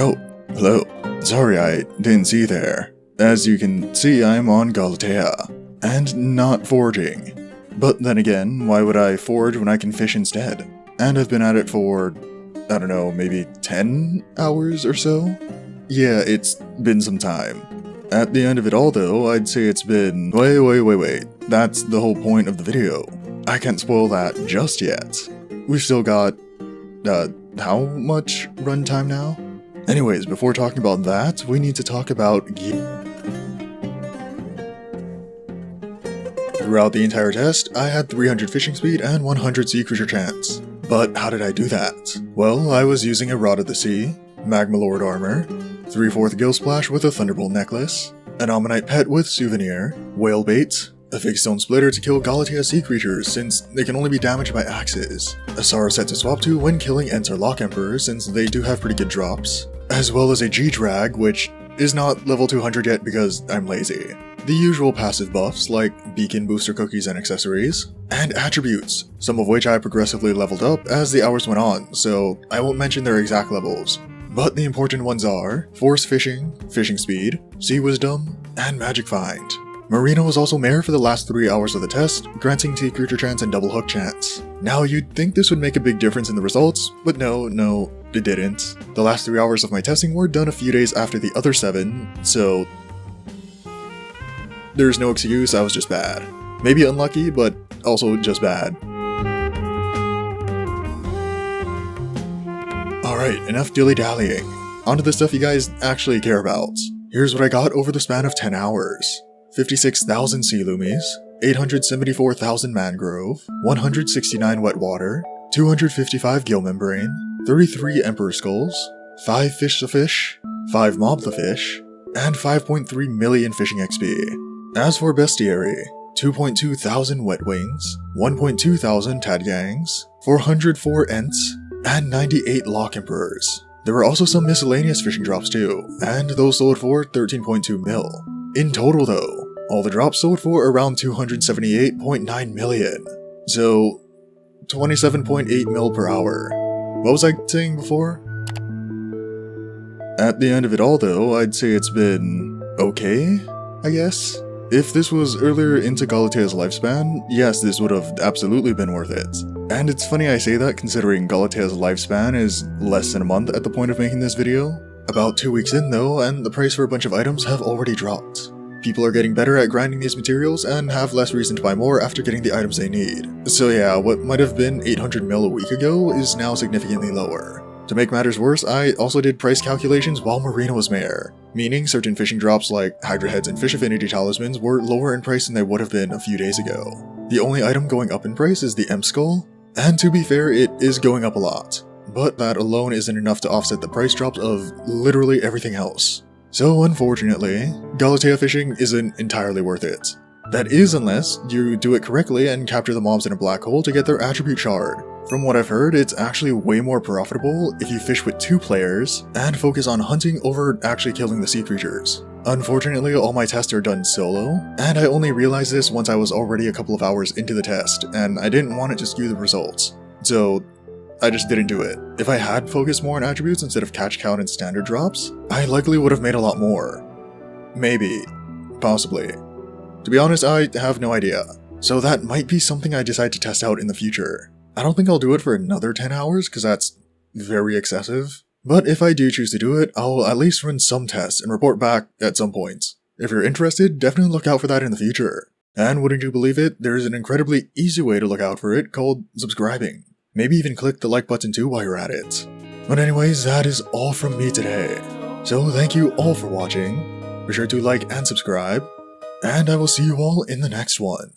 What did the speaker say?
Oh, hello. Sorry I didn't see you there. As you can see, I'm on Galatea, and not forging. But then again, why would I forge when I can fish instead? And I've been at it for, I don't know, maybe 10 hours or so? Yeah, it's been some time. At the end of it all though, I'd say it's been... Wait. That's the whole point of the video. I can't spoil that just yet. We've still got... how much runtime now? Anyways, before talking about that, we need to talk about Throughout the entire test, I had 300 fishing speed and 100 sea creature chance. But how did I do that? Well, I was using a Rod of the Sea, Magma Lord armor, 3/4 Gill Splash with a Thunderbolt necklace, an Ammonite pet with souvenir, whale bait, a fixed stone splitter to kill Galatea sea creatures since they can only be damaged by axes, a Sorrow set to swap to when killing Ents or Lock Emperors since they do have pretty good drops, as well as a G-Drag which is not level 200 yet because I'm lazy. The usual passive buffs like beacon booster cookies and accessories, and attributes, some of which I progressively leveled up as the hours went on, so I won't mention their exact levels. But the important ones are Force Fishing, Fishing Speed, Sea Wisdom, and Magic Find. Marina was also Mare for the last 3 hours of the test, granting Sea Creature chance and Double Hook chance. Now you'd think this would make a big difference in the results, but no, it didn't. The last 3 hours of my testing were done a few days after the other 7, so... there's no excuse, I was just bad. Maybe unlucky, but also just bad. Alright, enough dilly-dallying. Onto the stuff you guys actually care about. Here's what I got over the span of 10 hours. 56,000 sea loomies, 874,000 mangrove, 169 wet water, 255 gill membrane, 33 emperor skulls, 5 fish the fish, 5 mob the fish, and 5.3 million fishing XP. As for bestiary, 2.2 thousand wet wings, 1.2 thousand tadgangs, 404 ents, and 98 lock emperors. There were also some miscellaneous fishing drops too, and those sold for 13.2 mil. In total though, all the drops sold for around 278.9 million. So, 27.8 mil per hour. What was I saying before? At the end of it all though, I'd say it's been... okay, I guess? If this was earlier into Galatea's lifespan, yes, this would have absolutely been worth it. And it's funny I say that considering Galatea's lifespan is less than a month at the point of making this video. About 2 weeks in though, and the price for a bunch of items have already dropped. People are getting better at grinding these materials and have less reason to buy more after getting the items they need. So yeah, what might have been 800 mil a week ago is now significantly lower. To make matters worse, I also did price calculations while Marina was Mare, meaning certain fishing drops like Hydra Heads and Fish Affinity Talismans were lower in price than they would have been a few days ago. The only item going up in price is the Emp Skull, and to be fair, it is going up a lot. But that alone isn't enough to offset the price drops of literally everything else. So unfortunately, Galatea fishing isn't entirely worth it. That is unless you do it correctly and capture the mobs in a black hole to get their attribute shard. From what I've heard, it's actually way more profitable if you fish with 2 players and focus on hunting over actually killing the sea creatures. Unfortunately, all my tests are done solo, and I only realized this once I was already a couple of hours into the test, and I didn't want it to skew the results. So, I just didn't do it. If I had focused more on attributes instead of catch count and standard drops, I likely would have made a lot more. Maybe. Possibly. To be honest, I have no idea. So that might be something I decide to test out in the future. I don't think I'll do it for another 10 hours, because that's very excessive. But if I do choose to do it, I'll at least run some tests and report back at some point. If you're interested, definitely look out for that in the future. And wouldn't you believe it, there's an incredibly easy way to look out for it called subscribing. Maybe even click the like button too while you're at it. But anyways, that is all from me today. So thank you all for watching. Be sure to like and subscribe, and I will see you all in the next one.